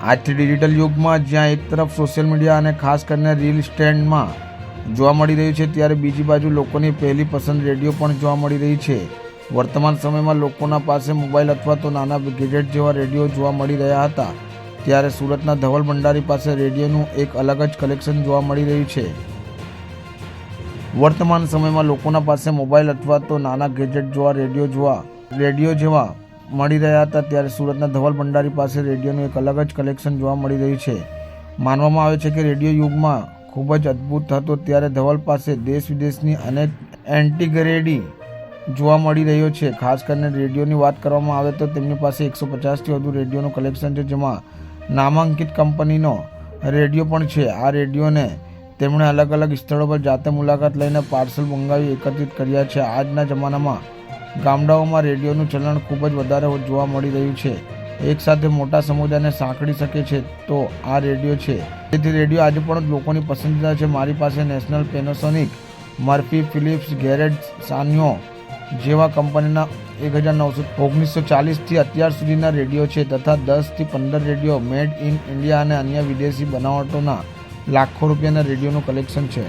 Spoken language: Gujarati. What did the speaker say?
આજથી ડિજિટલ યુગમાં જ્યાં એક તરફ સોશિયલ મીડિયા અને ખાસ કરીને રીલ સ્ટેન્ડમાં જોવા મળી રહ્યું છે, ત્યારે બીજી બાજુ લોકોની પહેલી પસંદ રેડિયો પણ જોવા મળી રહી છે. વર્તમાન સમયમાં લોકોના પાસે મોબાઈલ અથવા તો નાના ગેજેટ જેવા રેડિયો જોવા મળી રહ્યા હતા, ત્યારે સુરતના ધવલ ભંડારી પાસે રેડિયોનું એક અલગ જ કલેક્શન જોવા મળી રહ્યું છે. વર્તમાન સમયમાં લોકોના પાસે મોબાઈલ અથવા તો નાના ગેજેટ જોવા રેડિયો જેવા મળી રહ્યા હતા, ત્યારે સુરતના ધવલ ભંડારી પાસે રેડિયોનું એક અલગ જ કલેક્શન જોવા મળી રહ્યું છે. માનવામાં આવે છે કે રેડિયો યુગમાં ખૂબ જ અદ્ભુત હતો, ત્યારે ધવલ પાસે દેશ વિદેશની અનેક એન્ટિક રેડી જોવા મળી રહ્યો છે. ખાસ કરીને રેડિયોની વાત કરવામાં આવે તો તેમની પાસે 150થી વધુ રેડિયોનું કલેક્શન છે, જેમાં નામાંકિત કંપનીનો રેડિયો પણ છે. આ રેડિયોને તેમણે અલગ અલગ સ્થળો પર જાતે મુલાકાત લઈને પાર્સલ મંગાવી એકત્રિત કર્યા છે. આજના જમાનામાં ગામડાઓમાં રેડિયોનું ચલણ ખૂબ જ વધારે જોવા મળી રહ્યું છે. એક સાથે મોટા સમુદાયને સાંકળી શકે છે તો આ રેડિયો છે. તેથી રેડિયો આજે પણ લોકોની પસંદીદા છે. મારી પાસે national, Panasonic, Murphy, Philips, Garrett, Sanyo જેવા કંપનીના 1940થી અત્યાર સુધીના રેડિયો છે તથા 10થી 15 રેડિયો મેડ ઇન ઇન્ડિયા અને અન્ય વિદેશી બનાવટોના લાખો રૂપિયાના રેડિયોનું કલેક્શન છે.